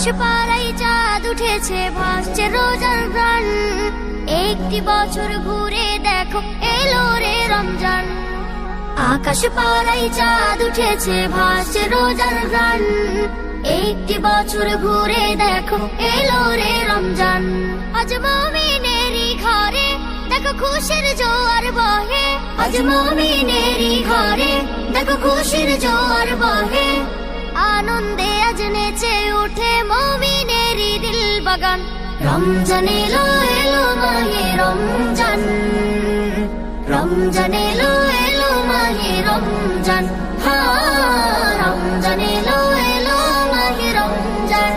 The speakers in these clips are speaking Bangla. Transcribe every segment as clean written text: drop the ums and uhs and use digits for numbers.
আকাশ পাড়ায় চাঁদ উঠেছে, ভাসছে রোজার ঘ্রাণ। একটি বছর ঘুরে দেখো এলো রে রমজান। আকাশ পাড়ায় চাঁদ উঠেছে, ভাসছে রোজার ঘ্রাণ। একটি বছর ঘুরে দেখো এলো রে রমজান। আজ মুমিনেরই ঘরে দেখো খুশির জোয়ার বহে। আজ মুমিনেরই ঘরে দেখো খুশির জোয়ার বহে। আনন্দে আজ নেচে উঠে মুমিনেরই দিল বাগান। রমজান এলো এলো মাহে রমজান। রমজান এলো এলো মাহে রমজান। রমজান এলো এলো মাহে রমজান।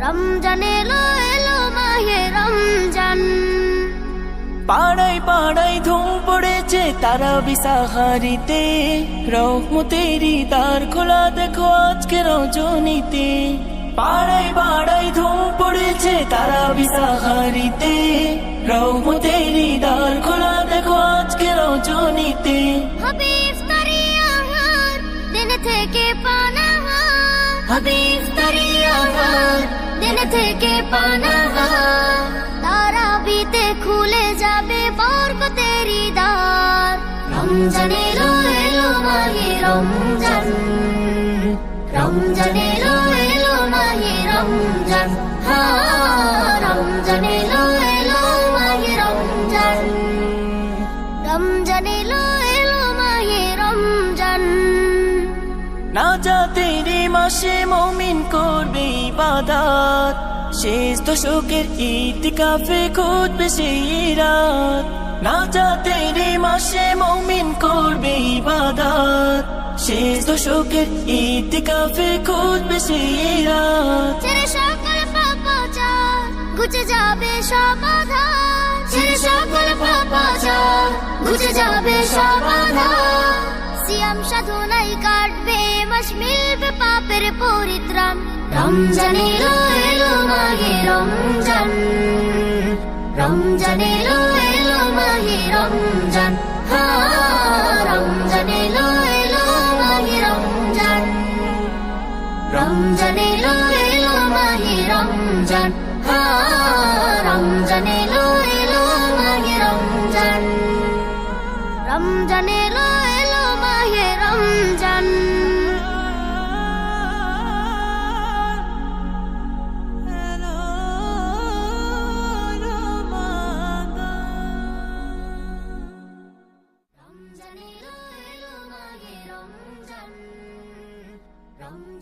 রমজান এলো এলো মাহে রমজান। পাড়ায় পাড়ায় ধুম পড়েছে তারাবি সাহারিতে। রহমতেরই দ্বার খোলা দেখো আজকে রজনীতে। পাড়ায় পাড়ায় ধুম পড়েছে তারাবি সাহারিতে। রহমতেরই দ্বার খোলা দেখো আজকে রজনীতে। হবে ইফতারি আহার দিন থেকে পানাহার। হবে ইফতারি আহার দিন থেকে পানাহার। তারাবিতে খুলে যাবে বরকতেরই দ্বার। রমজান এলো এলো মাহে রমজান। রমজান এলো এলো মাহে রমজান। রমজান এলো এলো মাহে রমজান। রমজান এলো এলো মাহে রমজান। নাজাতেরই মাসে মুমিন করবে ইবাদত। শেষ দশকের ইতিকাফে খুঁজবে সেই রাত। নাজাতেরই মাসে মুমিন করবে ইবাদত। শেষ দশকের ইতিকাফে খুঁজবে সেই রাত। ছেড়ে সকল পাপাচার ঘুচে যাবে সব আধার। ছেড়ে সকল পাপাচার ঘুচে যাবে সব আধার। সিয়াম সাধনায় কাটবে মাস, মিলবে পাপের পরিত্রাণ। রমজান এলো এলো মাহে রমজান। রমজান এলো এলো মাহে রমজান। রমজান এলো এলো মাহে রমজান। রমজান এলো এলো মাহে রমজান। রমজান এলো এলো মাহে রমজান। রমজান এলো